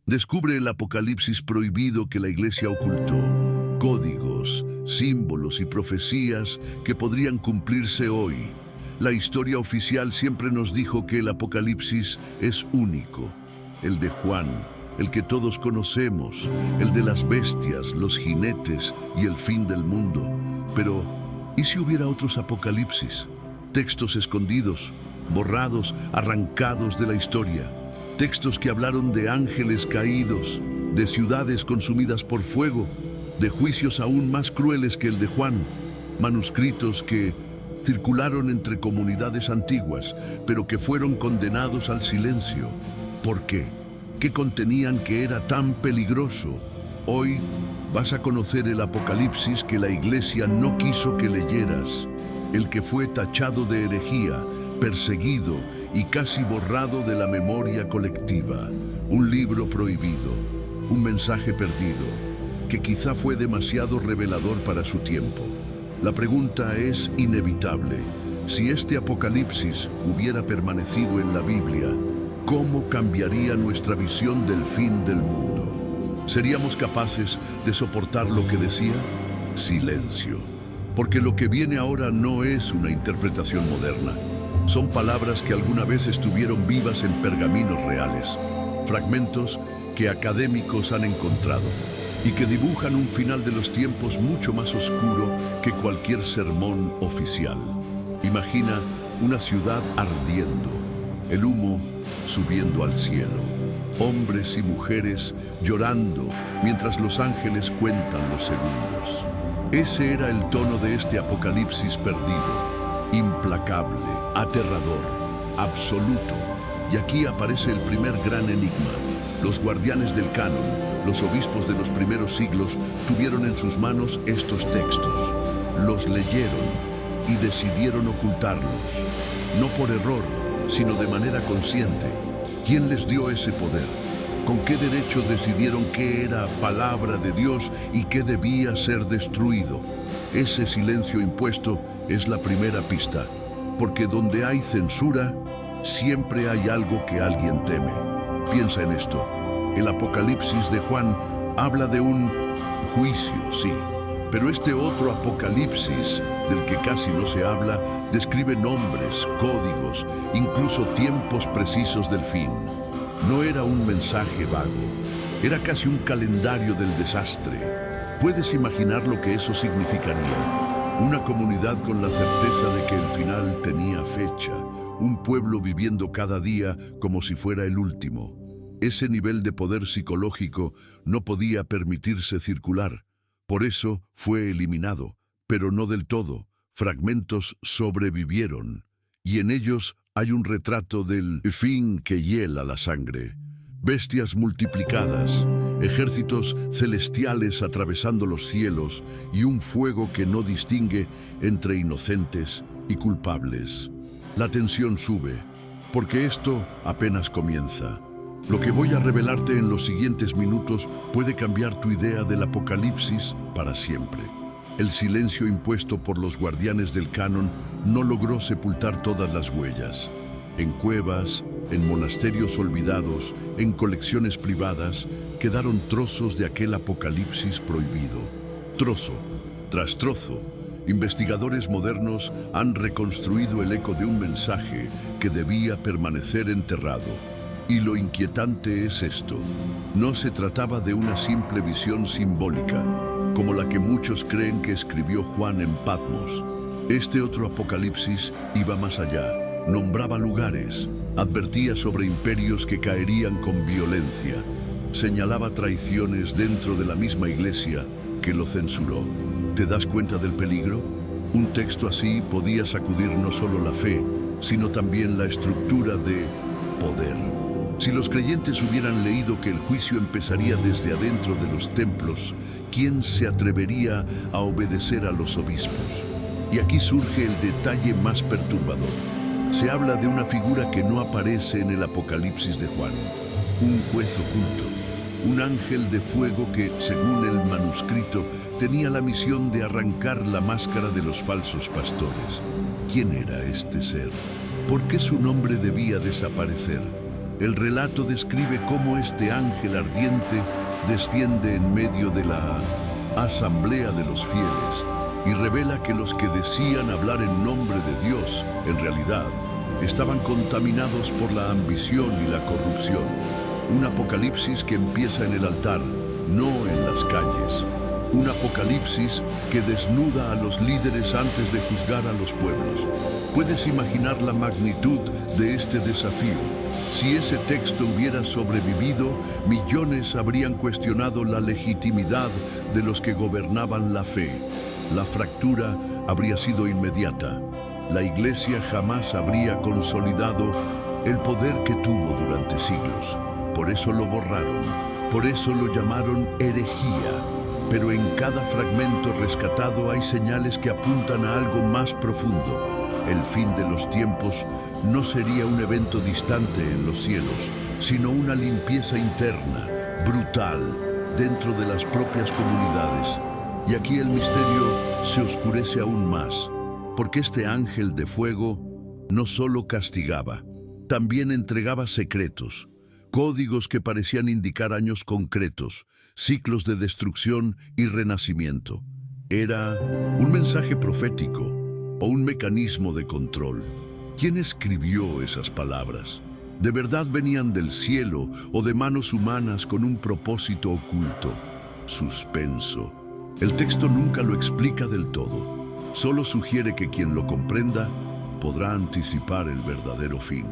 Descubre el apocalipsis prohibido que la Iglesia ocultó, códigos, símbolos y profecías que podrían cumplirse hoy. La historia oficial siempre nos dijo que el apocalipsis es único. El de Juan, el que todos conocemos, el de las bestias, los jinetes y el fin del mundo. Pero, ¿y si hubiera otros apocalipsis? Textos escondidos, borrados, arrancados de la historia. Textos que hablaron de ángeles caídos, de ciudades consumidas por fuego, de juicios aún más crueles que el de Juan. Manuscritos que circularon entre comunidades antiguas, pero que fueron condenados al silencio. ¿Por qué? ¿Qué contenían que era tan peligroso? Hoy vas a conocer el apocalipsis que la Iglesia no quiso que leyeras, el que fue tachado de herejía, perseguido y casi borrado de la memoria colectiva. Un libro prohibido, un mensaje perdido, que quizá fue demasiado revelador para su tiempo. La pregunta es inevitable. Si este apocalipsis hubiera permanecido en la Biblia, ¿cómo cambiaría nuestra visión del fin del mundo? ¿Seríamos capaces de soportar lo que decía? Silencio. Porque lo que viene ahora no es una interpretación moderna. Son palabras que alguna vez estuvieron vivas en pergaminos reales, fragmentos que académicos han encontrado y que dibujan un final de los tiempos mucho más oscuro que cualquier sermón oficial. Imagina una ciudad ardiendo, el humo subiendo al cielo, hombres y mujeres llorando mientras los ángeles cuentan los segundos. Ese era el tono de este apocalipsis perdido. Implacable, aterrador, absoluto. Y aquí aparece el primer gran enigma. Los guardianes del canon, los obispos de los primeros siglos, tuvieron en sus manos estos textos. Los leyeron y decidieron ocultarlos. No por error, sino de manera consciente. ¿Quién les dio ese poder? ¿Con qué derecho decidieron qué era palabra de Dios y qué debía ser destruido? Ese silencio impuesto es la primera pista, porque donde hay censura, siempre hay algo que alguien teme. Piensa en esto. El Apocalipsis de Juan habla de un juicio, sí, pero este otro Apocalipsis, del que casi no se habla, describe nombres, códigos, incluso tiempos precisos del fin. No era un mensaje vago, era casi un calendario del desastre. ¿Puedes imaginar lo que eso significaría? Una comunidad con la certeza de que el final tenía fecha, un pueblo viviendo cada día como si fuera el último. Ese nivel de poder psicológico no podía permitirse circular. Por eso fue eliminado, pero no del todo. Fragmentos sobrevivieron, y en ellos hay un retrato del fin que hiela la sangre. Bestias multiplicadas, ejércitos celestiales atravesando los cielos y un fuego que no distingue entre inocentes y culpables. La tensión sube, porque esto apenas comienza. Lo que voy a revelarte en los siguientes minutos puede cambiar tu idea del apocalipsis para siempre. El silencio impuesto por los guardianes del canon no logró sepultar todas las huellas. En cuevas, en monasterios olvidados, en colecciones privadas, quedaron trozos de aquel apocalipsis prohibido. Trozo tras trozo, investigadores modernos han reconstruido el eco de un mensaje que debía permanecer enterrado. Y lo inquietante es esto. No se trataba de una simple visión simbólica, como la que muchos creen que escribió Juan en Patmos. Este otro apocalipsis iba más allá. Nombraba lugares, advertía sobre imperios que caerían con violencia, señalaba traiciones dentro de la misma Iglesia que lo censuró. ¿Te das cuenta del peligro? Un texto así podía sacudir no solo la fe, sino también la estructura de poder. Si los creyentes hubieran leído que el juicio empezaría desde adentro de los templos, ¿quién se atrevería a obedecer a los obispos? Y aquí surge el detalle más perturbador. Se habla de una figura que no aparece en el Apocalipsis de Juan, un juez oculto, un ángel de fuego que, según el manuscrito, tenía la misión de arrancar la máscara de los falsos pastores. ¿Quién era este ser? ¿Por qué su nombre debía desaparecer? El relato describe cómo este ángel ardiente desciende en medio de la asamblea de los fieles y revela que los que decían hablar en nombre de Dios, en realidad, estaban contaminados por la ambición y la corrupción. Un apocalipsis que empieza en el altar, no en las calles. Un apocalipsis que desnuda a los líderes antes de juzgar a los pueblos. ¿Puedes imaginar la magnitud de este desafío? Si ese texto hubiera sobrevivido, millones habrían cuestionado la legitimidad de los que gobernaban la fe. La fractura habría sido inmediata. La Iglesia jamás habría consolidado el poder que tuvo durante siglos. Por eso lo borraron, por eso lo llamaron herejía. Pero en cada fragmento rescatado hay señales que apuntan a algo más profundo. El fin de los tiempos no sería un evento distante en los cielos, sino una limpieza interna, brutal, dentro de las propias comunidades. Y aquí el misterio se oscurece aún más, porque este ángel de fuego no solo castigaba, también entregaba secretos, códigos que parecían indicar años concretos, ciclos de destrucción y renacimiento. Era un mensaje profético o un mecanismo de control. ¿Quién escribió esas palabras? ¿De verdad venían del cielo o de manos humanas con un propósito oculto? Suspenso. El texto nunca lo explica del todo. Solo sugiere que quien lo comprenda podrá anticipar el verdadero fin.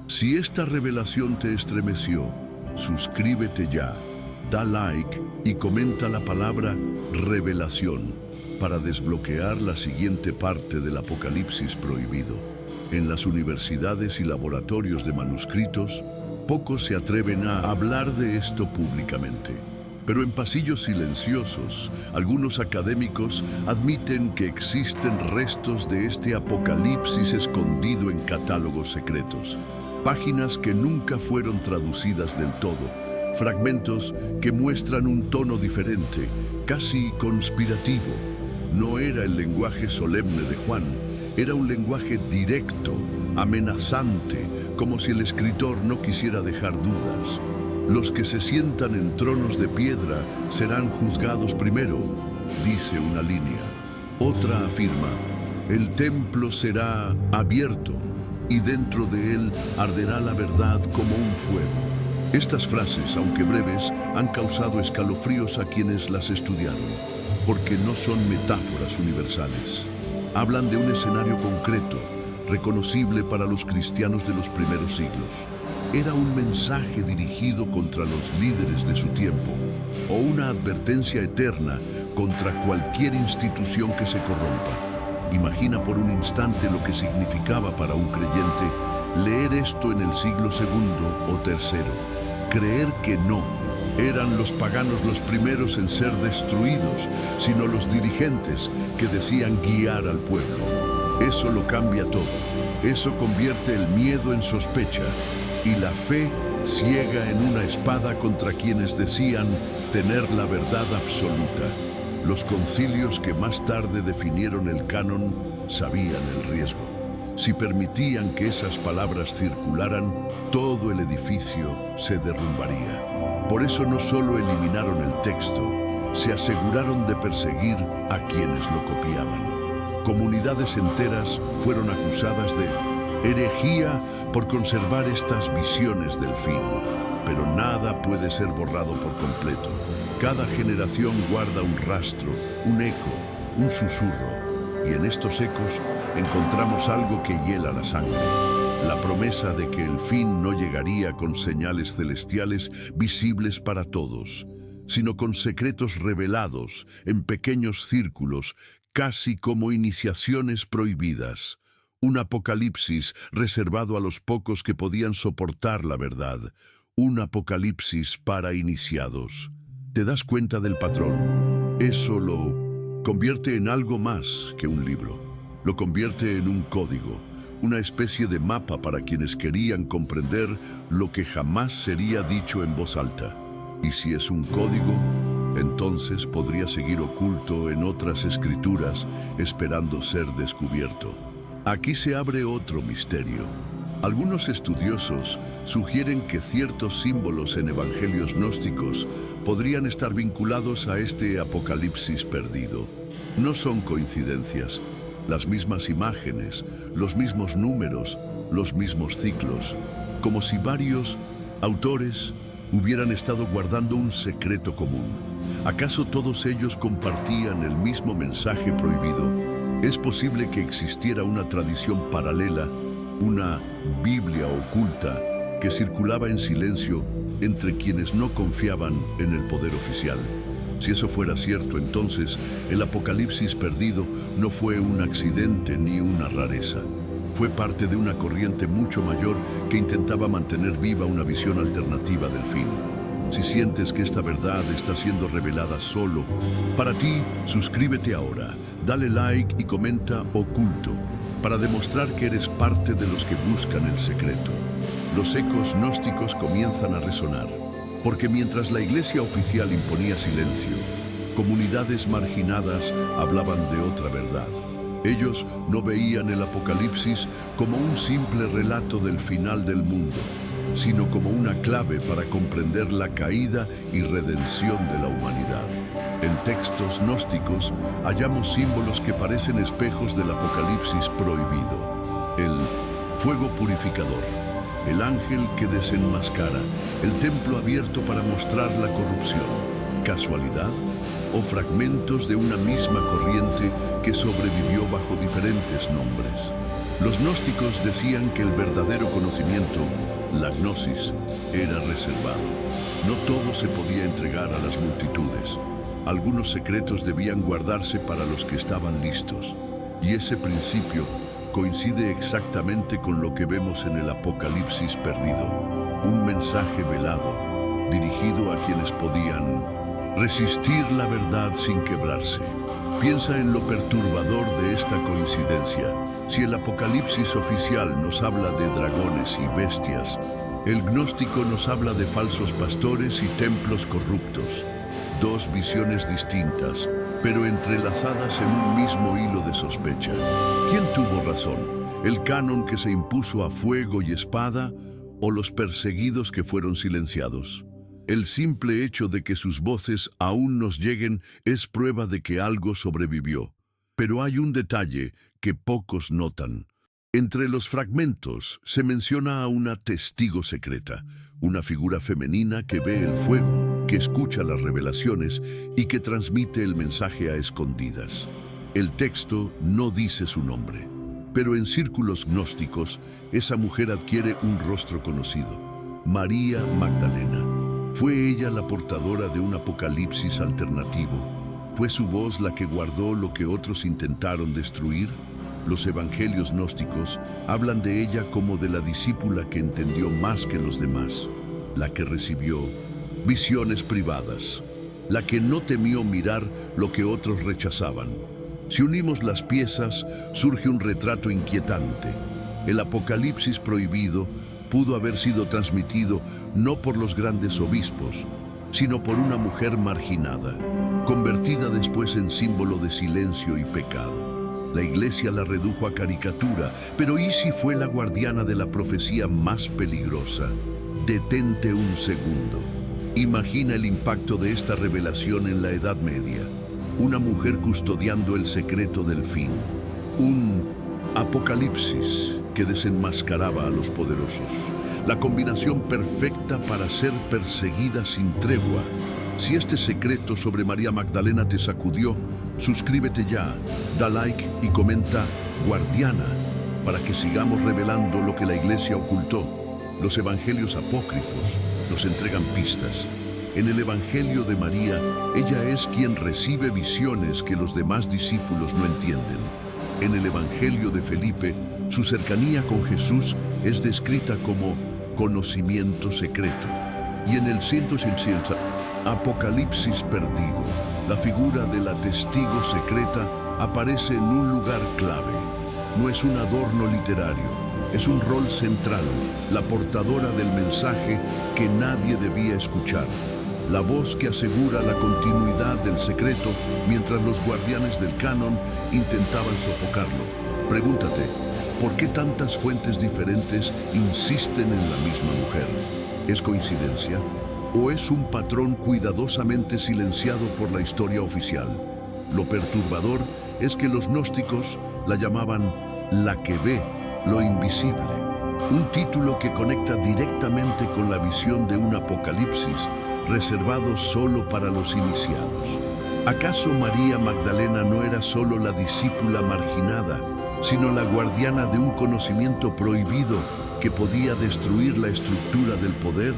Si esta revelación te estremeció, suscríbete ya, da like y comenta la palabra revelación para desbloquear la siguiente parte del Apocalipsis prohibido. En las universidades y laboratorios de manuscritos, pocos se atreven a hablar de esto públicamente. Pero en pasillos silenciosos, algunos académicos admiten que existen restos de este apocalipsis escondido en catálogos secretos. Páginas que nunca fueron traducidas del todo, fragmentos que muestran un tono diferente, casi conspirativo. No era el lenguaje solemne de Juan, era un lenguaje directo, amenazante, como si el escritor no quisiera dejar dudas. Los que se sientan en tronos de piedra serán juzgados primero, dice una línea. Otra afirma, el templo será abierto y dentro de él arderá la verdad como un fuego. Estas frases, aunque breves, han causado escalofríos a quienes las estudiaron, porque no son metáforas universales. Hablan de un escenario concreto, reconocible para los cristianos de los primeros siglos. Era un mensaje dirigido contra los líderes de su tiempo, o una advertencia eterna contra cualquier institución que se corrompa. Imagina por un instante lo que significaba para un creyente leer esto en el siglo II o III. Creer que no eran los paganos los primeros en ser destruidos, sino los dirigentes que decían guiar al pueblo. Eso lo cambia todo. Eso convierte el miedo en sospecha y la fe ciega en una espada contra quienes decían tener la verdad absoluta. Los concilios que más tarde definieron el canon sabían el riesgo. Si permitían que esas palabras circularan, todo el edificio se derrumbaría. Por eso no solo eliminaron el texto, se aseguraron de perseguir a quienes lo copiaban. Comunidades enteras fueron acusadas de herejía por conservar estas visiones del fin. Pero nada puede ser borrado por completo. Cada generación guarda un rastro, un eco, un susurro. Y en estos ecos encontramos algo que hiela la sangre. La promesa de que el fin no llegaría con señales celestiales visibles para todos, sino con secretos revelados en pequeños círculos, casi como iniciaciones prohibidas. Un apocalipsis reservado a los pocos que podían soportar la verdad. Un apocalipsis para iniciados. ¿Te das cuenta del patrón? Eso lo convierte en algo más que un libro. Lo convierte en un código, una especie de mapa para quienes querían comprender lo que jamás sería dicho en voz alta. Y si es un código, entonces podría seguir oculto en otras escrituras, esperando ser descubierto. Aquí se abre otro misterio. Algunos estudiosos sugieren que ciertos símbolos en evangelios gnósticos podrían estar vinculados a este apocalipsis perdido. No son coincidencias. Las mismas imágenes, los mismos números, los mismos ciclos, como si varios autores hubieran estado guardando un secreto común. ¿Acaso todos ellos compartían el mismo mensaje prohibido? ¿Es posible que existiera una tradición paralela, una Biblia oculta, que circulaba en silencio entre quienes no confiaban en el poder oficial? Si eso fuera cierto, entonces el Apocalipsis perdido no fue un accidente ni una rareza. Fue parte de una corriente mucho mayor que intentaba mantener viva una visión alternativa del fin. Si sientes que esta verdad está siendo revelada solo para ti, suscríbete ahora, dale like y comenta oculto, para demostrar que eres parte de los que buscan el secreto. Los ecos gnósticos comienzan a resonar, porque mientras la iglesia oficial imponía silencio, comunidades marginadas hablaban de otra verdad. Ellos no veían el Apocalipsis como un simple relato del final del mundo, sino como una clave para comprender la caída y redención de la humanidad. En textos gnósticos hallamos símbolos que parecen espejos del Apocalipsis prohibido. El fuego purificador, el ángel que desenmascara, el templo abierto para mostrar la corrupción. ¿Casualidad? ¿O fragmentos de una misma corriente que sobrevivió bajo diferentes nombres? Los gnósticos decían que el verdadero conocimiento, la gnosis, era reservado. No todo se podía entregar a las multitudes. Algunos secretos debían guardarse para los que estaban listos. Y ese principio coincide exactamente con lo que vemos en el Apocalipsis perdido. Un mensaje velado, dirigido a quienes podían resistir la verdad sin quebrarse. Piensa en lo perturbador de esta coincidencia. Si el Apocalipsis oficial nos habla de dragones y bestias, el gnóstico nos habla de falsos pastores y templos corruptos. Dos visiones distintas, pero entrelazadas en un mismo hilo de sospecha. ¿Quién tuvo razón? ¿El canon que se impuso a fuego y espada o los perseguidos que fueron silenciados? El simple hecho de que sus voces aún nos lleguen es prueba de que algo sobrevivió. Pero hay un detalle que pocos notan. Entre los fragmentos se menciona a una testigo secreta, una figura femenina que ve el fuego, que escucha las revelaciones y que transmite el mensaje a escondidas. El texto no dice su nombre, pero en círculos gnósticos esa mujer adquiere un rostro conocido: María Magdalena. ¿Fue ella la portadora de un apocalipsis alternativo? ¿Fue su voz la que guardó lo que otros intentaron destruir? Los evangelios gnósticos hablan de ella como de la discípula que entendió más que los demás, la que recibió visiones privadas, la que no temió mirar lo que otros rechazaban. Si unimos las piezas, surge un retrato inquietante. El apocalipsis prohibido pudo haber sido transmitido no por los grandes obispos, sino por una mujer marginada, convertida después en símbolo de silencio y pecado. La iglesia la redujo a caricatura, pero ¿y si fue la guardiana de la profecía más peligrosa? Detente un segundo. Imagina el impacto de esta revelación en la Edad Media. Una mujer custodiando el secreto del fin. Un apocalipsis que desenmascaraba a los poderosos. La combinación perfecta para ser perseguida sin tregua. Si este secreto sobre María Magdalena te sacudió, suscríbete ya, da like y comenta guardiana, para que sigamos revelando lo que la iglesia ocultó. Los evangelios apócrifos nos entregan pistas. En el evangelio de María, ella es quien recibe visiones que los demás discípulos no entienden. En el evangelio de Felipe, su cercanía con Jesús es descrita como conocimiento secreto. Y en el 160, Apocalipsis perdido, la figura de la testigo secreta aparece en un lugar clave. No es un adorno literario, es un rol central, la portadora del mensaje que nadie debía escuchar. La voz que asegura la continuidad del secreto mientras los guardianes del canon intentaban sofocarlo. Pregúntate, ¿Por qué tantas fuentes diferentes insisten en la misma mujer? ¿Es coincidencia? ¿O es un patrón cuidadosamente silenciado por la historia oficial? Lo perturbador es que los gnósticos la llamaban la que ve lo invisible, un título que conecta directamente con la visión de un apocalipsis reservado solo para los iniciados. ¿Acaso María Magdalena no era solo la discípula marginada, sino la guardiana de un conocimiento prohibido que podía destruir la estructura del poder?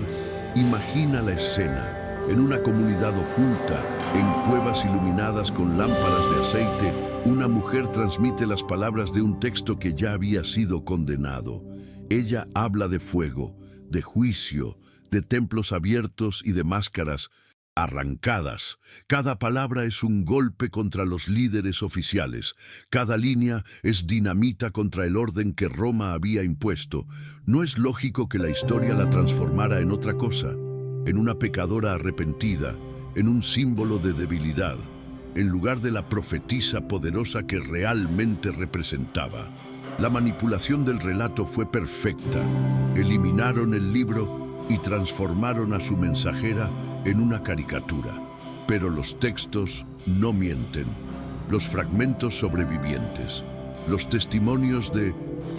Imagina la escena. En una comunidad oculta, en cuevas iluminadas con lámparas de aceite, una mujer transmite las palabras de un texto que ya había sido condenado. Ella habla de fuego, de juicio, de templos abiertos y de máscaras arrancadas. Cada palabra es un golpe contra los líderes oficiales. Cada línea es dinamita contra el orden que Roma había impuesto. No es lógico que la historia la transformara en otra cosa, en una pecadora arrepentida, en un símbolo de debilidad, en lugar de la profetisa poderosa que realmente representaba. La manipulación del relato fue perfecta. Eliminaron el libro y transformaron a su mensajera en una caricatura. Pero los textos no mienten. Los fragmentos sobrevivientes, los testimonios de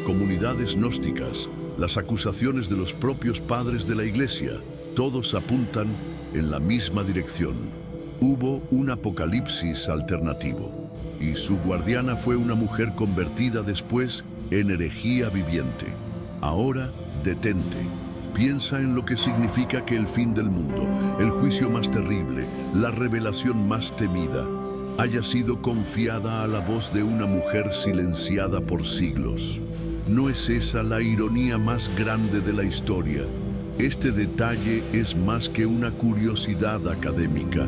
comunidades gnósticas, las acusaciones de los propios padres de la Iglesia, todos apuntan en la misma dirección. Hubo un apocalipsis alternativo, y su guardiana fue una mujer convertida después en herejía viviente. Ahora, detente. Piensa en lo que significa que el fin del mundo, el juicio más terrible, la revelación más temida, haya sido confiada a la voz de una mujer silenciada por siglos. ¿No es esa la ironía más grande de la historia? Este detalle es más que una curiosidad académica.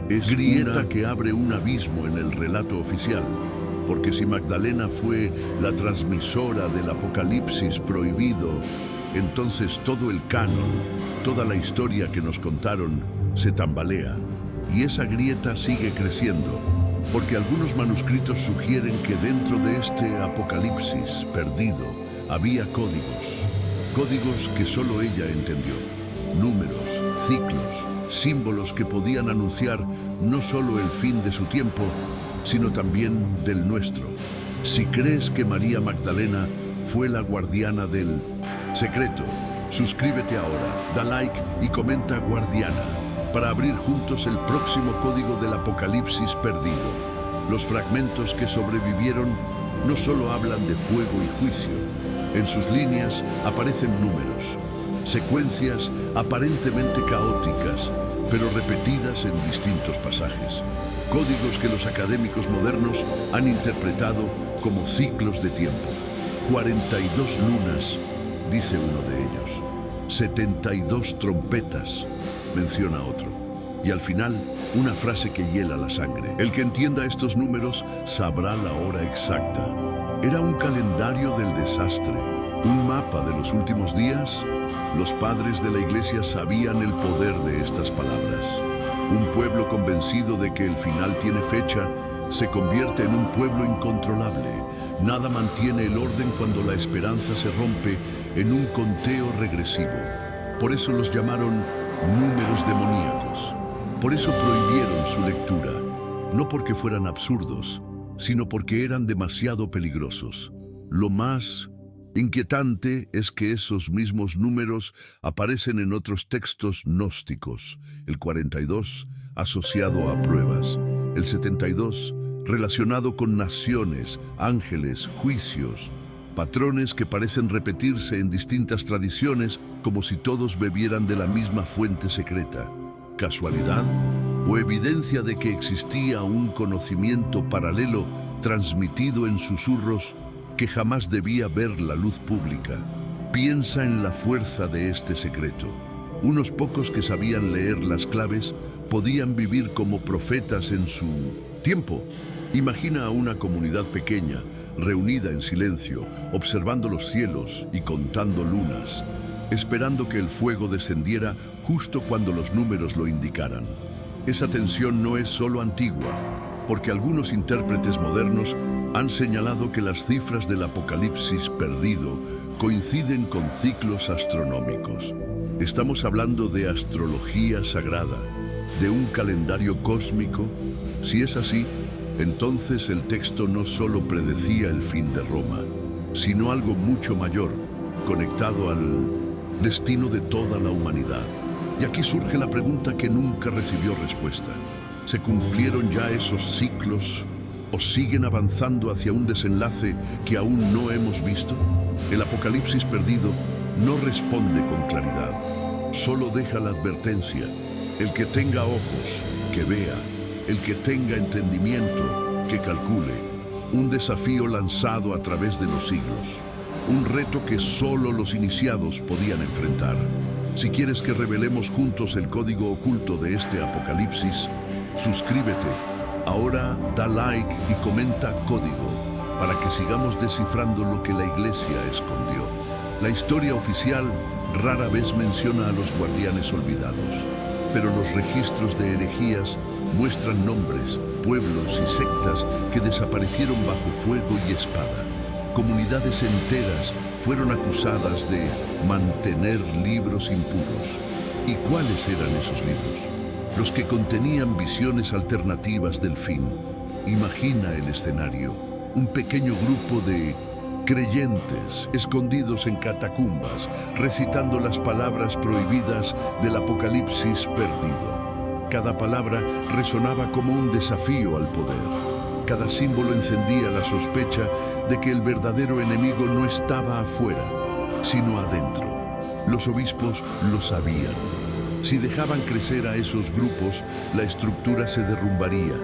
Es grieta que abre un abismo en el relato oficial. Porque si Magdalena fue la transmisora del apocalipsis prohibido, entonces todo el canon, toda la historia que nos contaron, se tambalea. Y esa grieta sigue creciendo, porque algunos manuscritos sugieren que dentro de este apocalipsis perdido había códigos que solo ella entendió, números, ciclos, símbolos que podían anunciar no solo el fin de su tiempo, sino también del nuestro. Si crees que María Magdalena fue la guardiana del secreto, suscríbete ahora, da like y comenta guardiana, para abrir juntos el próximo código del apocalipsis perdido. Los fragmentos que sobrevivieron no solo hablan de fuego y juicio. En sus líneas aparecen números, secuencias aparentemente caóticas, pero repetidas en distintos pasajes. Códigos que los académicos modernos han interpretado como ciclos de tiempo. 42 lunas, dice uno de ellos. 72 trompetas, menciona otro. Y al final, una frase que hiela la sangre. El que entienda estos números sabrá la hora exacta. Era un calendario del desastre, un mapa de los últimos días. Los padres de la Iglesia sabían el poder de estas palabras. Un pueblo convencido de que el final tiene fecha se convierte en un pueblo incontrolable. Nada mantiene el orden cuando la esperanza se rompe en un conteo regresivo. Por eso los llamaron números demoníacos. Por eso prohibieron su lectura, no porque fueran absurdos, sino porque eran demasiado peligrosos. Lo más inquietante es que esos mismos números aparecen en otros textos gnósticos. El 42 asociado a pruebas, el 72 relacionado con naciones, ángeles, juicios, patrones que parecen repetirse en distintas tradiciones como si todos bebieran de la misma fuente secreta. ¿Casualidad? ¿O evidencia de que existía un conocimiento paralelo transmitido en susurros que jamás debía ver la luz pública? Piensa en la fuerza de este secreto. Unos pocos que sabían leer las claves podían vivir como profetas en su tiempo. Imagina a una comunidad pequeña, reunida en silencio, observando los cielos y contando lunas, esperando que el fuego descendiera justo cuando los números lo indicaran. Esa tensión no es solo antigua, porque algunos intérpretes modernos Han señalado que las cifras del Apocalipsis perdido coinciden con ciclos astronómicos. Estamos hablando de astrología sagrada, de un calendario cósmico. Si es así, entonces el texto no solo predecía el fin de Roma, sino algo mucho mayor, conectado al destino de toda la humanidad. Y aquí surge la pregunta que nunca recibió respuesta. ¿Se cumplieron ya esos ciclos o siguen avanzando hacia un desenlace que aún no hemos visto? El Apocalipsis perdido no responde con claridad, solo deja la advertencia. El que tenga ojos, que vea; el que tenga entendimiento, que calcule. Un desafío lanzado a través de los siglos, un reto que solo los iniciados podían enfrentar. Si quieres que revelemos juntos el código oculto de este Apocalipsis, suscríbete. Ahora da like y comenta código para que sigamos descifrando lo que la Iglesia escondió. La historia oficial rara vez menciona a los guardianes olvidados, pero los registros de herejías muestran nombres, pueblos y sectas que desaparecieron bajo fuego y espada. Comunidades enteras fueron acusadas de mantener libros impuros. ¿Y cuáles eran esos libros? Los que contenían visiones alternativas del fin. Imagina el escenario: un pequeño grupo de creyentes escondidos en catacumbas, recitando las palabras prohibidas del Apocalipsis perdido. Cada palabra resonaba como un desafío al poder. Cada símbolo encendía la sospecha de que el verdadero enemigo no estaba afuera, sino adentro. Los obispos lo sabían. Si dejaban crecer a esos grupos, la estructura se derrumbaría.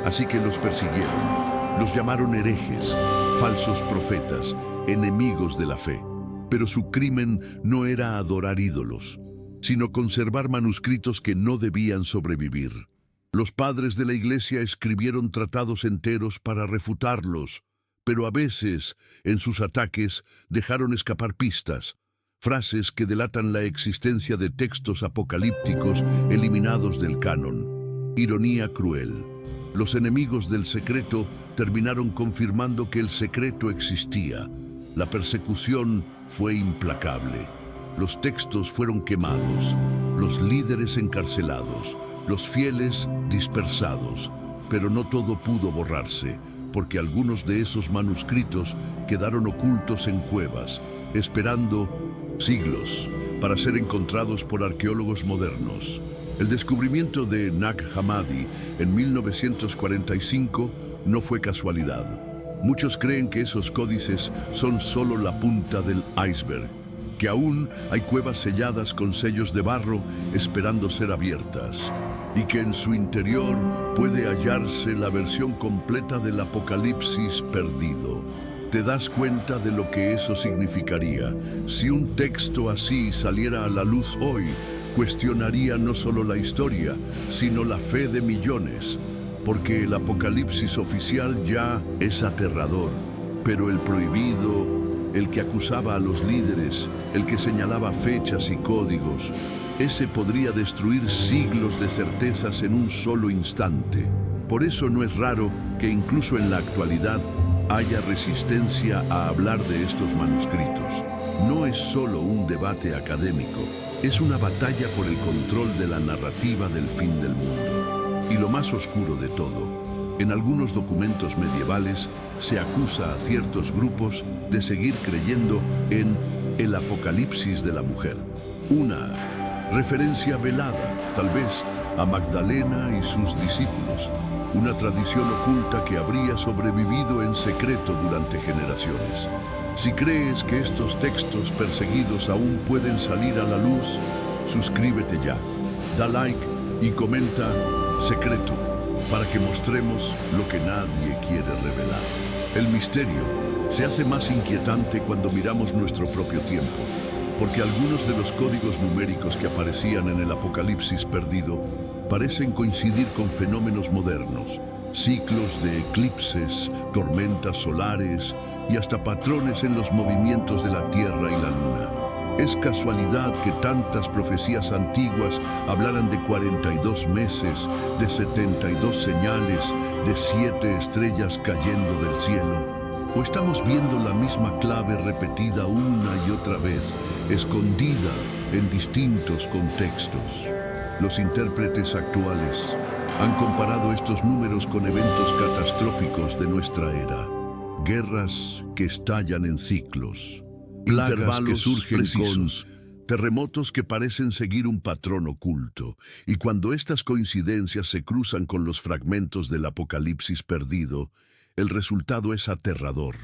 Así que los persiguieron. Los llamaron herejes, falsos profetas, enemigos de la fe. Pero su crimen no era adorar ídolos, sino conservar manuscritos que no debían sobrevivir. Los padres de la Iglesia escribieron tratados enteros para refutarlos, pero a veces, en sus ataques, dejaron escapar pistas, frases que delatan la existencia de textos apocalípticos eliminados del canon. Ironía cruel. Los enemigos del secreto terminaron confirmando que el secreto existía. La persecución fue implacable. Los textos fueron quemados, los líderes encarcelados, los fieles dispersados. Pero no todo pudo borrarse, porque algunos de esos manuscritos quedaron ocultos en cuevas, esperando siglos para ser encontrados por arqueólogos modernos. El descubrimiento de Nag Hammadi en 1945 no fue casualidad. Muchos creen que esos códices son solo la punta del iceberg, que aún hay cuevas selladas con sellos de barro esperando ser abiertas, y que en su interior puede hallarse la versión completa del Apocalipsis perdido. ¿Te das cuenta de lo que eso significaría? Si un texto así saliera a la luz hoy, cuestionaría no solo la historia, sino la fe de millones, porque el Apocalipsis oficial ya es aterrador, pero el prohibido, el que acusaba a los líderes, el que señalaba fechas y códigos, ese podría destruir siglos de certezas en un solo instante. Por eso no es raro que incluso en la actualidad haya resistencia a hablar de estos manuscritos. No es solo un debate académico, es una batalla por el control de la narrativa del fin del mundo. Y lo más oscuro de todo, en algunos documentos medievales se acusa a ciertos grupos de seguir creyendo en el Apocalipsis de la mujer. Una referencia velada, tal vez, a Magdalena y sus discípulos. Una tradición oculta que habría sobrevivido en secreto durante generaciones. Si crees que estos textos perseguidos aún pueden salir a la luz, suscríbete ya, da like y comenta secreto para que mostremos lo que nadie quiere revelar. El misterio se hace más inquietante cuando miramos nuestro propio tiempo, porque algunos de los códigos numéricos que aparecían en el Apocalipsis perdido parecen coincidir con fenómenos modernos, ciclos de eclipses, tormentas solares y hasta patrones en los movimientos de la Tierra y la Luna. ¿Es casualidad que tantas profecías antiguas hablaran de 42 meses, de 72 señales, de 7 estrellas cayendo del cielo? ¿O estamos viendo la misma clave repetida una y otra vez, escondida en distintos contextos? Los intérpretes actuales han comparado estos números con eventos catastróficos de nuestra era. Guerras que estallan en ciclos, plagas que surgen con terremotos que parecen seguir un patrón oculto. Y cuando estas coincidencias se cruzan con los fragmentos del Apocalipsis perdido, el resultado es aterrador.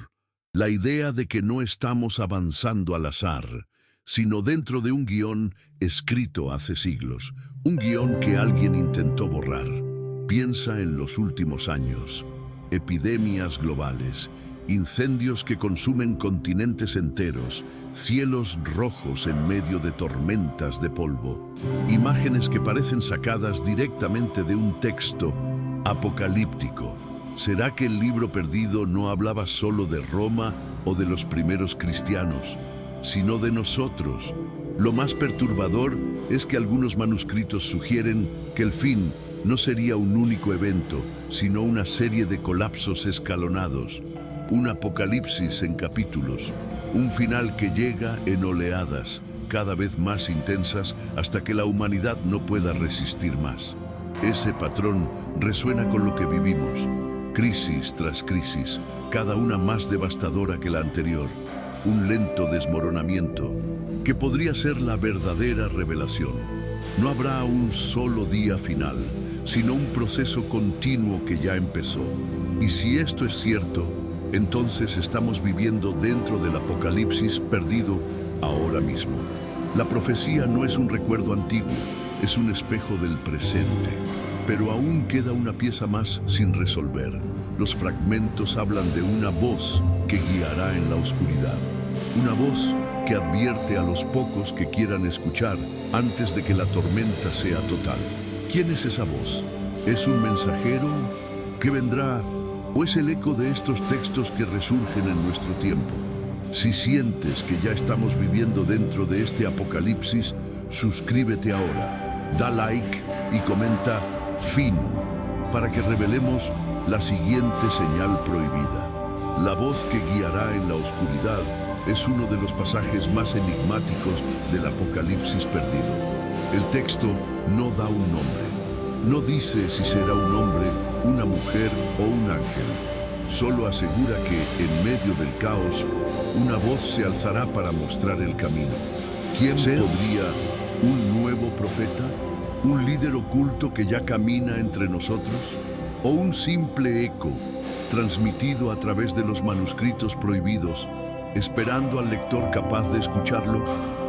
La idea de que no estamos avanzando al azar, sino dentro de un guión escrito hace siglos, un guión que alguien intentó borrar. Piensa en los últimos años, epidemias globales, incendios que consumen continentes enteros, cielos rojos en medio de tormentas de polvo, imágenes que parecen sacadas directamente de un texto apocalíptico. ¿Será que el libro perdido no hablaba solo de Roma o de los primeros cristianos, sino de nosotros? Lo más perturbador es que algunos manuscritos sugieren que el fin no sería un único evento, sino una serie de colapsos escalonados, un apocalipsis en capítulos, un final que llega en oleadas, cada vez más intensas hasta que la humanidad no pueda resistir más. Ese patrón resuena con lo que vivimos. Crisis tras crisis, cada una más devastadora que la anterior. Un lento desmoronamiento que podría ser la verdadera revelación. No habrá un solo día final, sino un proceso continuo que ya empezó. Y si esto es cierto, entonces estamos viviendo dentro del Apocalipsis perdido ahora mismo. La profecía no es un recuerdo antiguo, es un espejo del presente. Pero aún queda una pieza más sin resolver. Los fragmentos hablan de una voz que guiará en la oscuridad. Una voz que advierte a los pocos que quieran escuchar antes de que la tormenta sea total. ¿Quién es esa voz? ¿Es un mensajero que vendrá o es el eco de estos textos que resurgen en nuestro tiempo? Si sientes que ya estamos viviendo dentro de este apocalipsis, suscríbete ahora, da like y comenta fin para que revelemos la siguiente señal prohibida. La voz que guiará en la oscuridad es uno de los pasajes más enigmáticos del Apocalipsis perdido. El texto no da un nombre. No dice si será un hombre, una mujer o un ángel. Solo asegura que, en medio del caos, una voz se alzará para mostrar el camino. ¿Quién podría? ¿Un nuevo profeta? ¿Un líder oculto que ya camina entre nosotros? ¿O un simple eco transmitido a través de los manuscritos prohibidos, esperando al lector capaz de escucharlo?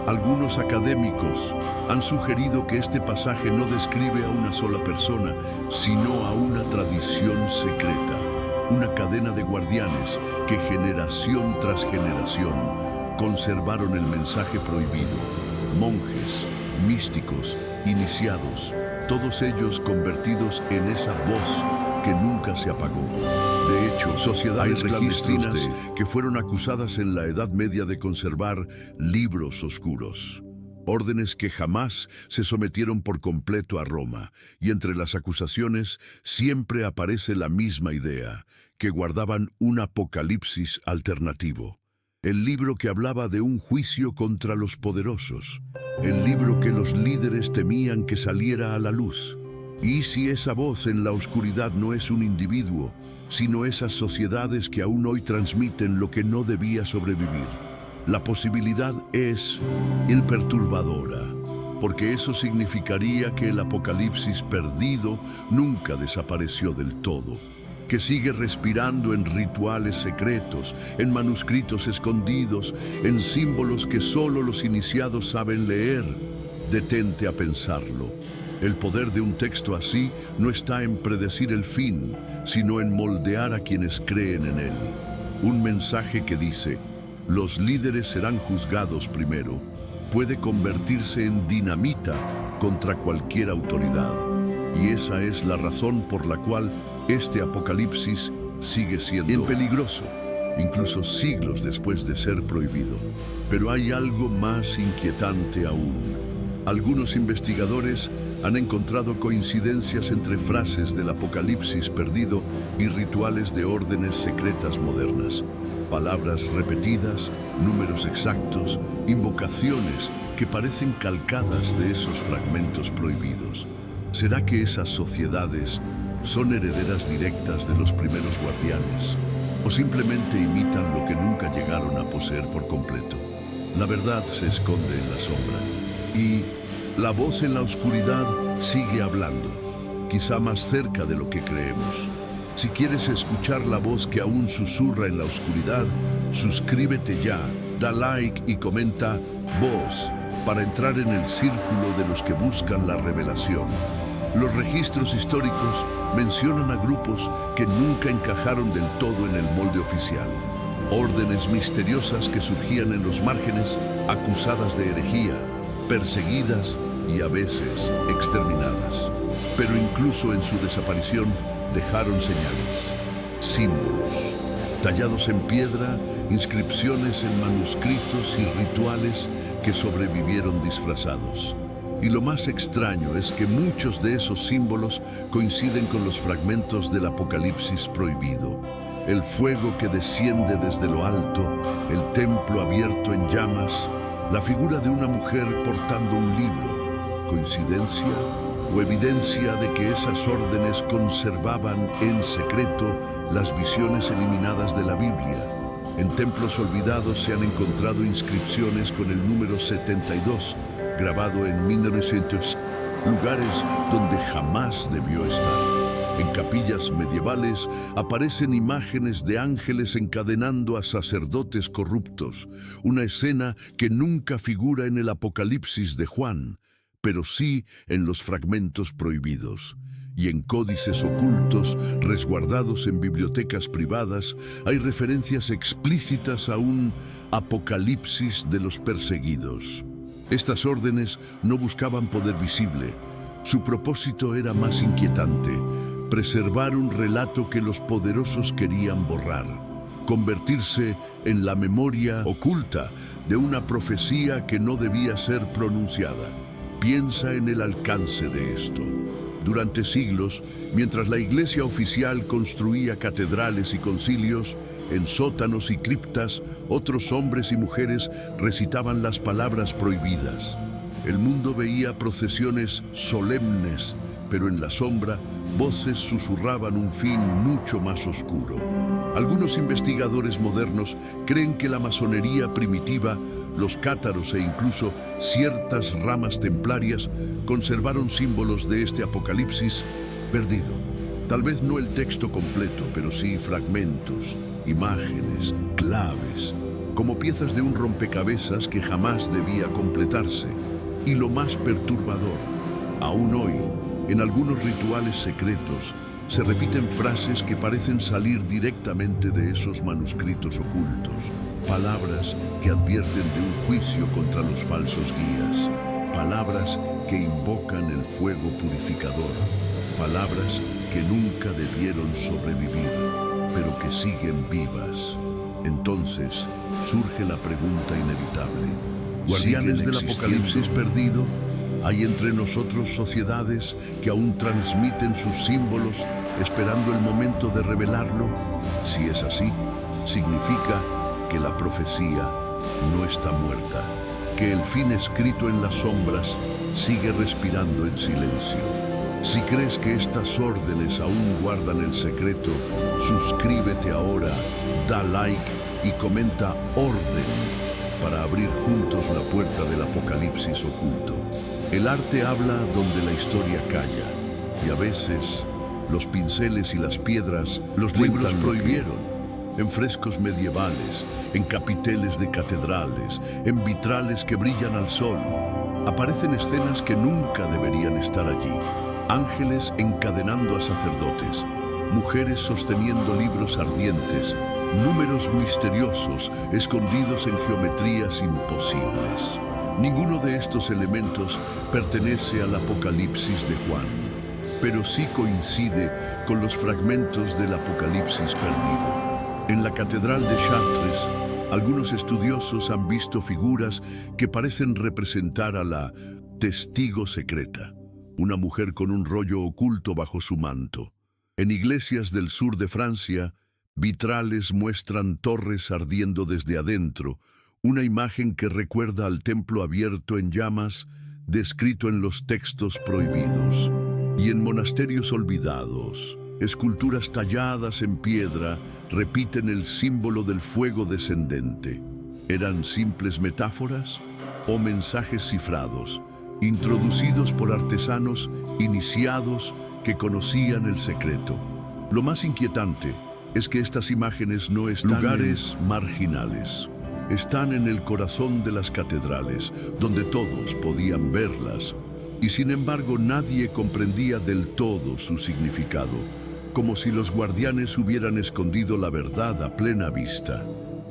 Algunos académicos han sugerido que este pasaje no describe a una sola persona, sino a una tradición secreta, una cadena de guardianes que generación tras generación conservaron el mensaje prohibido. Monjes, místicos, iniciados, todos ellos convertidos en esa voz que nunca se apagó. De hecho, sociedades clandestinas que fueron acusadas en la Edad Media de conservar libros oscuros. Órdenes que jamás se sometieron por completo a Roma, y entre las acusaciones siempre aparece la misma idea, que guardaban un apocalipsis alternativo. El libro que hablaba de un juicio contra los poderosos. El libro que los líderes temían que saliera a la luz. ¿Y si esa voz en la oscuridad no es un individuo, sino esas sociedades que aún hoy transmiten lo que no debía sobrevivir? La posibilidad es perturbadora, porque eso significaría que el Apocalipsis perdido nunca desapareció del todo, que sigue respirando en rituales secretos, en manuscritos escondidos, en símbolos que solo los iniciados saben leer. Detente a pensarlo. El poder de un texto así no está en predecir el fin, sino en moldear a quienes creen en él. Un mensaje que dice: los líderes serán juzgados primero, puede convertirse en dinamita contra cualquier autoridad. Y esa es la razón por la cual este apocalipsis sigue siendo peligroso, incluso siglos después de ser prohibido. Pero hay algo más inquietante aún. Algunos investigadores han encontrado coincidencias entre frases del Apocalipsis perdido y rituales de órdenes secretas modernas. Palabras repetidas, números exactos, invocaciones que parecen calcadas de esos fragmentos prohibidos. ¿Será que esas sociedades son herederas directas de los primeros guardianes? ¿O simplemente imitan lo que nunca llegaron a poseer por completo? La verdad se esconde en la sombra. Y la voz en la oscuridad sigue hablando, quizá más cerca de lo que creemos. Si quieres escuchar la voz que aún susurra en la oscuridad, suscríbete ya, da like y comenta "Voz" para entrar en el círculo de los que buscan la revelación. Los registros históricos mencionan a grupos que nunca encajaron del todo en el molde oficial. Órdenes misteriosas que surgían en los márgenes, acusadas de herejía, perseguidas y a veces exterminadas. Pero incluso en su desaparición dejaron señales, símbolos, tallados en piedra, inscripciones en manuscritos y rituales que sobrevivieron disfrazados. Y lo más extraño es que muchos de esos símbolos coinciden con los fragmentos del Apocalipsis prohibido. El fuego que desciende desde lo alto, el templo abierto en llamas, la figura de una mujer portando un libro. ¿Coincidencia o evidencia de que esas órdenes conservaban en secreto las visiones eliminadas de la Biblia? En templos olvidados se han encontrado inscripciones con el número 72, grabado en 1900, lugares donde jamás debió estar. En capillas medievales aparecen imágenes de ángeles encadenando a sacerdotes corruptos, una escena que nunca figura en el Apocalipsis de Juan, pero sí en los fragmentos prohibidos. Y en códices ocultos, resguardados en bibliotecas privadas, hay referencias explícitas a un Apocalipsis de los perseguidos. Estas órdenes no buscaban poder visible. Su propósito era más inquietante: preservar un relato que los poderosos querían borrar, convertirse en la memoria oculta de una profecía que no debía ser pronunciada. Piensa en el alcance de esto. Durante siglos, mientras la Iglesia oficial construía catedrales y concilios, en sótanos y criptas, otros hombres y mujeres recitaban las palabras prohibidas. El mundo veía procesiones solemnes, pero en la sombra, voces susurraban un fin mucho más oscuro. Algunos investigadores modernos creen que la masonería primitiva, los cátaros e incluso ciertas ramas templarias conservaron símbolos de este Apocalipsis perdido. Tal vez no el texto completo, pero sí fragmentos, imágenes, claves, como piezas de un rompecabezas que jamás debía completarse. Y lo más perturbador, aún hoy, en algunos rituales secretos, se repiten frases que parecen salir directamente de esos manuscritos ocultos, palabras que advierten de un juicio contra los falsos guías, palabras que invocan el fuego purificador, palabras que nunca debieron sobrevivir, pero que siguen vivas. Entonces surge la pregunta inevitable: ¿guardianes del Apocalipsis perdido? ¿Hay entre nosotros sociedades que aún transmiten sus símbolos esperando el momento de revelarlo? Si es así, significa que la profecía no está muerta, que el fin escrito en las sombras sigue respirando en silencio. Si crees que estas órdenes aún guardan el secreto, suscríbete ahora, da like y comenta "orden" para abrir juntos la puerta del Apocalipsis oculto. El arte habla donde la historia calla, y a veces los pinceles y las piedras, los libros prohibieron, en frescos medievales, en capiteles de catedrales, en vitrales que brillan al sol. Aparecen escenas que nunca deberían estar allí: ángeles encadenando a sacerdotes, mujeres sosteniendo libros ardientes, números misteriosos escondidos en geometrías imposibles. Ninguno de estos elementos pertenece al Apocalipsis de Juan, pero sí coincide con los fragmentos del Apocalipsis perdido. En la Catedral de Chartres, Algunos estudiosos han visto figuras que parecen representar a la testigo secreta, una mujer con un rollo oculto bajo su manto. En iglesias del sur de Francia, vitrales muestran torres ardiendo desde adentro, una imagen que recuerda al templo abierto en llamas, descrito en los textos prohibidos. Y en monasterios olvidados, esculturas talladas en piedra repiten el símbolo del fuego descendente. ¿Eran simples metáforas o mensajes cifrados, introducidos por artesanos iniciados que conocían el secreto? Lo más inquietante es que estas imágenes no están en lugares marginales. Están en el corazón de las catedrales, donde todos podían verlas, y sin embargo nadie comprendía del todo su significado, como si los guardianes hubieran escondido la verdad a plena vista.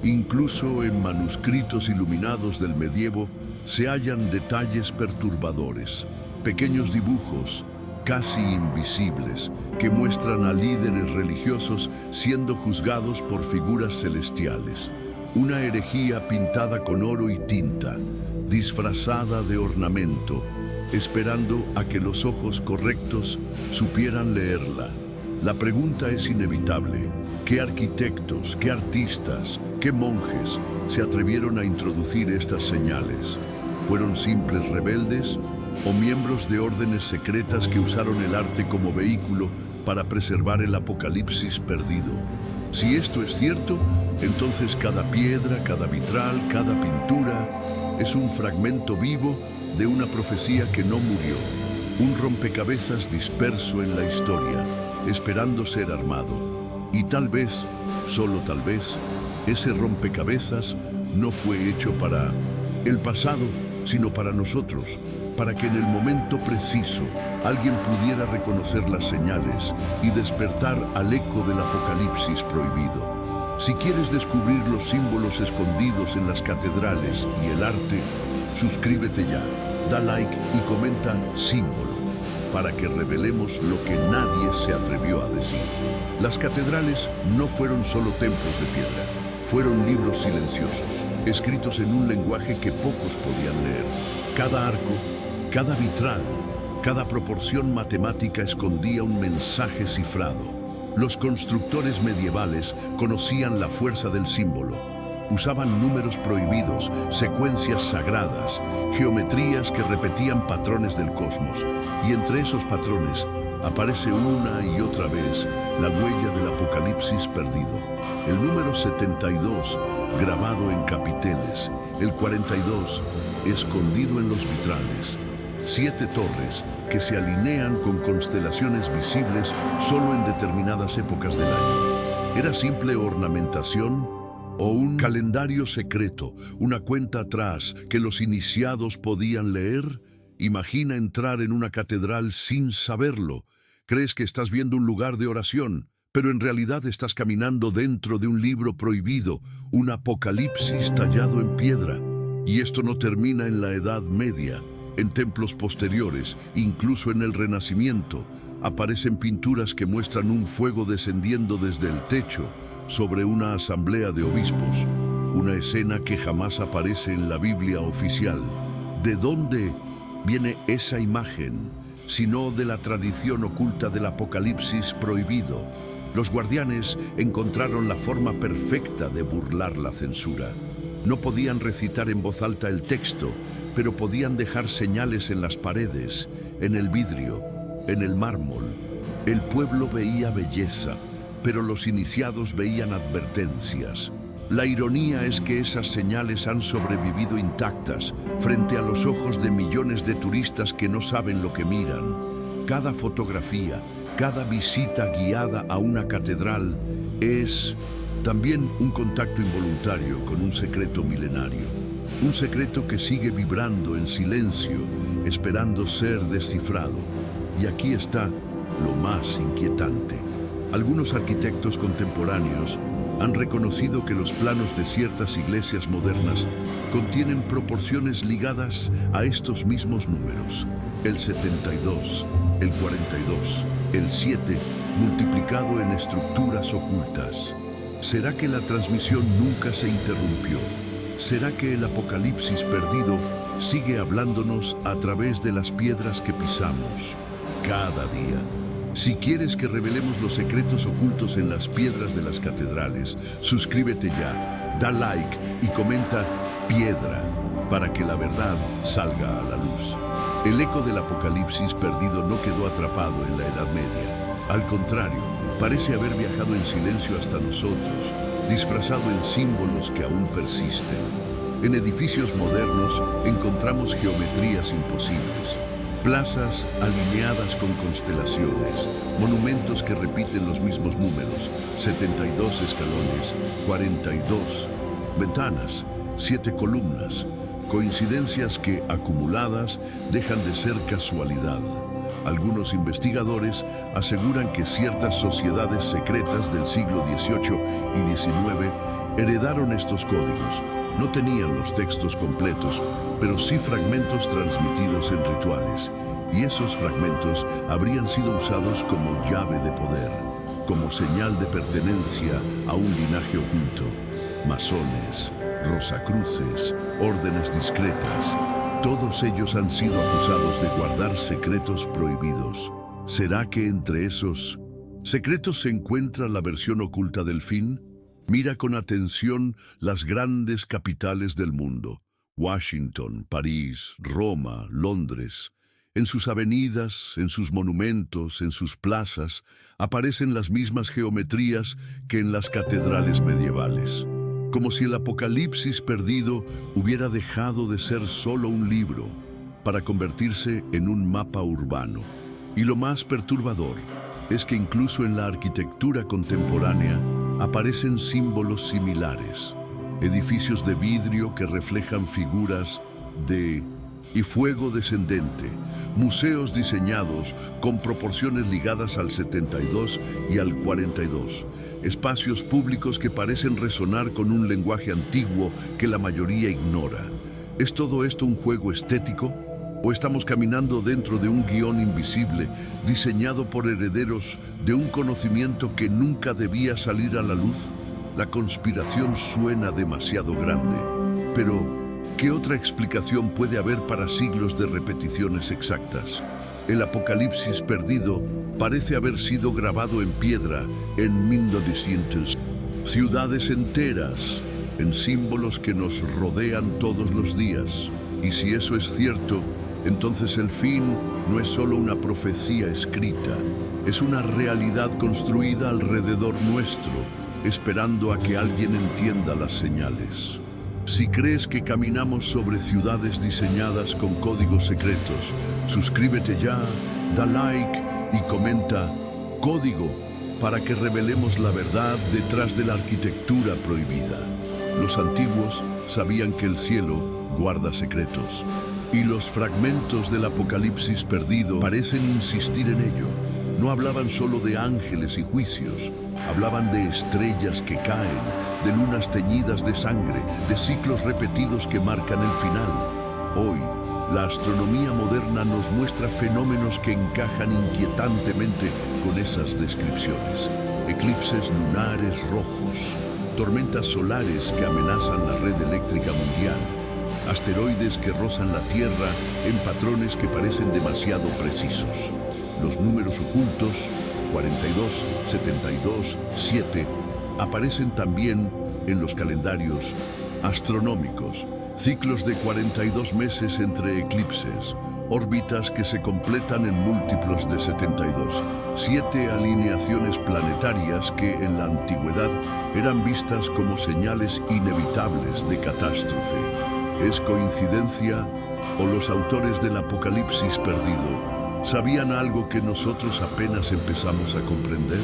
Incluso en manuscritos iluminados del medievo se hallan detalles perturbadores, pequeños dibujos casi invisibles que muestran a líderes religiosos siendo juzgados por figuras celestiales. Una herejía pintada con oro y tinta, disfrazada de ornamento, esperando a que los ojos correctos supieran leerla. La pregunta es inevitable. ¿Qué arquitectos, qué artistas, qué monjes se atrevieron a introducir estas señales? ¿Fueron simples rebeldes o miembros de órdenes secretas que usaron el arte como vehículo para preservar el apocalipsis perdido? Si esto es cierto, entonces cada piedra, cada vitral, cada pintura es un fragmento vivo de una profecía que no murió, un rompecabezas disperso en la historia, esperando ser armado. Y tal vez, solo tal vez, ese rompecabezas no fue hecho para el pasado, sino para nosotros, para que en el momento preciso alguien pudiera reconocer las señales y despertar al eco del apocalipsis prohibido. Si quieres descubrir los símbolos escondidos en las catedrales y el arte, suscríbete ya, da like y comenta símbolo, para que revelemos lo que nadie se atrevió a decir. Las catedrales no fueron solo templos de piedra, fueron libros silenciosos, escritos en un lenguaje que pocos podían leer. Cada arco, cada vitral, cada proporción matemática escondía un mensaje cifrado. Los constructores medievales conocían la fuerza del símbolo. Usaban números prohibidos, secuencias sagradas, geometrías que repetían patrones del cosmos. Y entre esos patrones aparece una y otra vez la huella del apocalipsis perdido. El número 72, grabado en capiteles. El 42, escondido en los vitrales. 7 torres que se alinean con constelaciones visibles solo en determinadas épocas del año. ¿Era simple ornamentación o un calendario secreto, una cuenta atrás que los iniciados podían leer? Imagina entrar en una catedral sin saberlo. Crees que estás viendo un lugar de oración, pero en realidad estás caminando dentro de un libro prohibido, un apocalipsis tallado en piedra. Y esto no termina en la Edad Media. En templos posteriores, incluso en el Renacimiento, aparecen pinturas que muestran un fuego descendiendo desde el techo sobre una asamblea de obispos, una escena que jamás aparece en la Biblia oficial. ¿De dónde viene esa imagen, sino de la tradición oculta del apocalipsis prohibido? Los guardianes encontraron la forma perfecta de burlar la censura. No podían recitar en voz alta el texto, pero podían dejar señales en las paredes, en el vidrio, en el mármol. El pueblo veía belleza, pero los iniciados veían advertencias. La ironía es que esas señales han sobrevivido intactas frente a los ojos de millones de turistas que no saben lo que miran. Cada fotografía, cada visita guiada a una catedral es también un contacto involuntario con un secreto milenario. Un secreto que sigue vibrando en silencio, esperando ser descifrado. Y aquí está lo más inquietante. Algunos arquitectos contemporáneos han reconocido que los planos de ciertas iglesias modernas contienen proporciones ligadas a estos mismos números. El 72, el 42, el 7, multiplicado en estructuras ocultas. ¿Será que la transmisión nunca se interrumpió? ¿Será que el Apocalipsis perdido sigue hablándonos a través de las piedras que pisamos cada día? Si quieres que revelemos los secretos ocultos en las piedras de las catedrales, suscríbete ya, da like y comenta piedra para que la verdad salga a la luz. El eco del Apocalipsis perdido no quedó atrapado en la Edad Media. Al contrario, parece haber viajado en silencio hasta nosotros, disfrazado en símbolos que aún persisten. En edificios modernos encontramos geometrías imposibles, plazas alineadas con constelaciones, monumentos que repiten los mismos números, 72 escalones, 42 ventanas, 7 columnas, coincidencias que, acumuladas, dejan de ser casualidad. Algunos investigadores aseguran que ciertas sociedades secretas del siglo XVIII y XIX heredaron estos códigos. No tenían los textos completos, pero sí fragmentos transmitidos en rituales. Y esos fragmentos habrían sido usados como llave de poder, como señal de pertenencia a un linaje oculto. Masones, rosacruces, órdenes discretas, todos ellos han sido acusados de guardar secretos prohibidos. ¿Será que entre esos secretos se encuentra la versión oculta del fin? Mira con atención las grandes capitales del mundo: Washington, París, Roma, Londres. En sus avenidas, en sus monumentos, en sus plazas, aparecen las mismas geometrías que en las catedrales medievales. Como si el Apocalipsis perdido hubiera dejado de ser solo un libro para convertirse en un mapa urbano. Y lo más perturbador es que incluso en la arquitectura contemporánea aparecen símbolos similares. Edificios de vidrio que reflejan figuras y fuego descendente, museos diseñados con proporciones ligadas al 72 y al 42, espacios públicos que parecen resonar con un lenguaje antiguo que la mayoría ignora. ¿Es todo esto un juego estético? ¿O estamos caminando dentro de un guión invisible diseñado por herederos de un conocimiento que nunca debía salir a la luz? La conspiración suena demasiado grande, pero ¿qué otra explicación puede haber para siglos de repeticiones exactas? El Apocalipsis perdido parece haber sido grabado en piedra en 1900. Ciudades enteras, en símbolos que nos rodean todos los días. Y si eso es cierto, entonces el fin no es solo una profecía escrita, es una realidad construida alrededor nuestro, esperando a que alguien entienda las señales. Si crees que caminamos sobre ciudades diseñadas con códigos secretos, suscríbete ya, da like y comenta código para que revelemos la verdad detrás de la arquitectura prohibida. Los antiguos sabían que el cielo guarda secretos, y los fragmentos del Apocalipsis perdido parecen insistir en ello. No hablaban solo de ángeles y juicios, hablaban de estrellas que caen, de lunas teñidas de sangre, de ciclos repetidos que marcan el final. Hoy, la astronomía moderna nos muestra fenómenos que encajan inquietantemente con esas descripciones. Eclipses lunares rojos, tormentas solares que amenazan la red eléctrica mundial, asteroides que rozan la Tierra en patrones que parecen demasiado precisos. Los números ocultos, 42, 72, 7, aparecen también en los calendarios astronómicos, ciclos de 42 meses entre eclipses, órbitas que se completan en múltiplos de 72, 7 alineaciones planetarias que en la antigüedad eran vistas como señales inevitables de catástrofe. ¿Es coincidencia o los autores del Apocalipsis perdido sabían algo que nosotros apenas empezamos a comprender?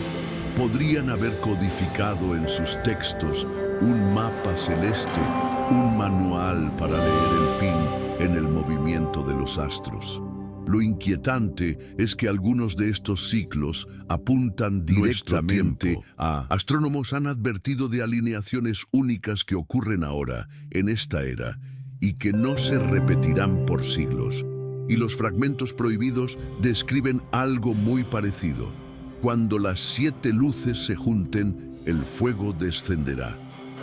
¿Podrían haber codificado en sus textos un mapa celeste, un manual para leer el fin en el movimiento de los astros? Lo inquietante es que algunos de estos ciclos apuntan directamente a... Astrónomos han advertido de alineaciones únicas que ocurren ahora, en esta era, y que no se repetirán por siglos. Y los fragmentos prohibidos describen algo muy parecido. Cuando las 7 luces se junten, el fuego descenderá.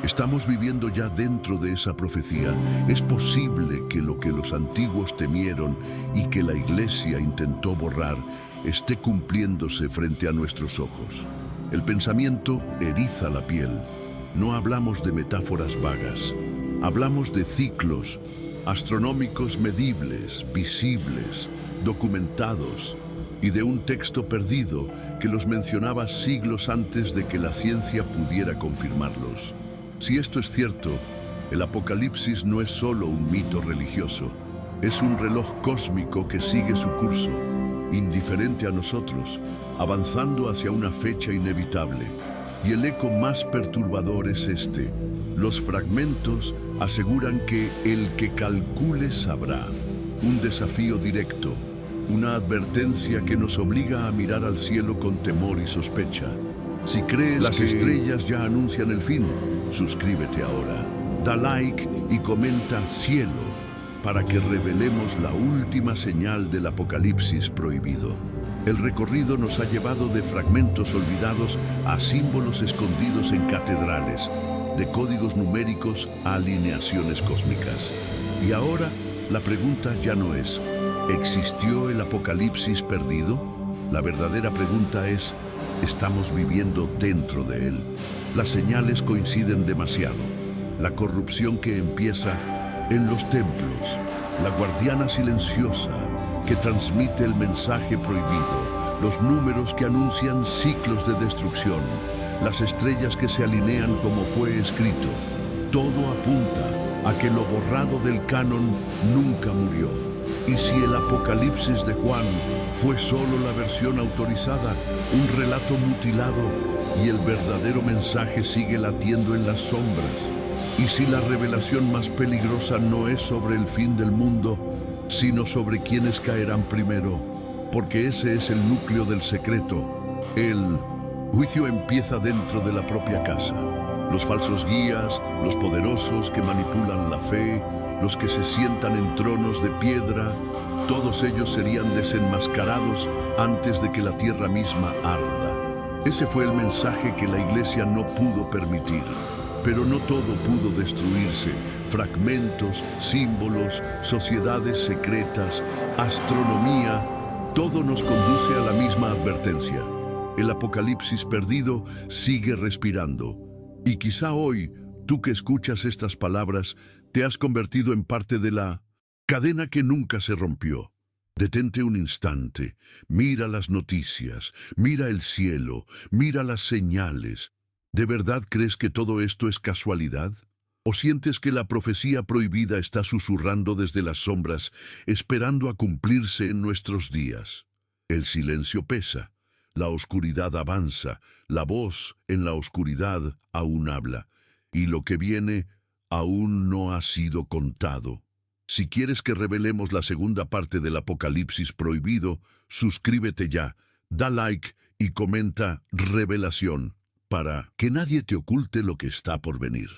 Estamos viviendo ya dentro de esa profecía. Es posible que lo que los antiguos temieron y que la Iglesia intentó borrar esté cumpliéndose frente a nuestros ojos. El pensamiento eriza la piel. No hablamos de metáforas vagas. Hablamos de ciclos astronómicos medibles, visibles, documentados, y de un texto perdido que los mencionaba siglos antes de que la ciencia pudiera confirmarlos. Si esto es cierto, el Apocalipsis no es solo un mito religioso, es un reloj cósmico que sigue su curso, indiferente a nosotros, avanzando hacia una fecha inevitable. Y el eco más perturbador es este: los fragmentos aseguran que el que calcule sabrá. Un desafío directo, una advertencia que nos obliga a mirar al cielo con temor y sospecha. Si crees que las estrellas ya anuncian el fin, suscríbete ahora, da like y comenta cielo para que revelemos la última señal del Apocalipsis prohibido. El recorrido nos ha llevado de fragmentos olvidados a símbolos escondidos en catedrales, de códigos numéricos a alineaciones cósmicas. Y ahora la pregunta ya no es: ¿existió el Apocalipsis perdido? La verdadera pregunta es: ¿estamos viviendo dentro de él? Las señales coinciden demasiado. La corrupción que empieza en los templos, la guardiana silenciosa que transmite el mensaje prohibido, los números que anuncian ciclos de destrucción, las estrellas que se alinean como fue escrito. Todo apunta a que lo borrado del canon nunca murió. Y si el Apocalipsis de Juan fue solo la versión autorizada, un relato mutilado, y el verdadero mensaje sigue latiendo en las sombras. Y si la revelación más peligrosa no es sobre el fin del mundo, sino sobre quienes caerán primero, porque ese es el núcleo del secreto. El juicio empieza dentro de la propia casa. Los falsos guías, los poderosos que manipulan la fe, los que se sientan en tronos de piedra, todos ellos serían desenmascarados antes de que la tierra misma arda. Ese fue el mensaje que la Iglesia no pudo permitir. Pero no todo pudo destruirse. Fragmentos, símbolos, sociedades secretas, astronomía, todo nos conduce a la misma advertencia. El Apocalipsis perdido sigue respirando. Y quizá hoy, tú que escuchas estas palabras, te has convertido en parte de la cadena que nunca se rompió. Detente un instante, mira las noticias, mira el cielo, mira las señales. ¿De verdad crees que todo esto es casualidad? ¿O sientes que la profecía prohibida está susurrando desde las sombras, esperando a cumplirse en nuestros días? El silencio pesa, la oscuridad avanza, la voz en la oscuridad aún habla, y lo que viene aún no ha sido contado. Si quieres que revelemos la segunda parte del Apocalipsis prohibido, suscríbete ya, da like y comenta revelación, para que nadie te oculte lo que está por venir.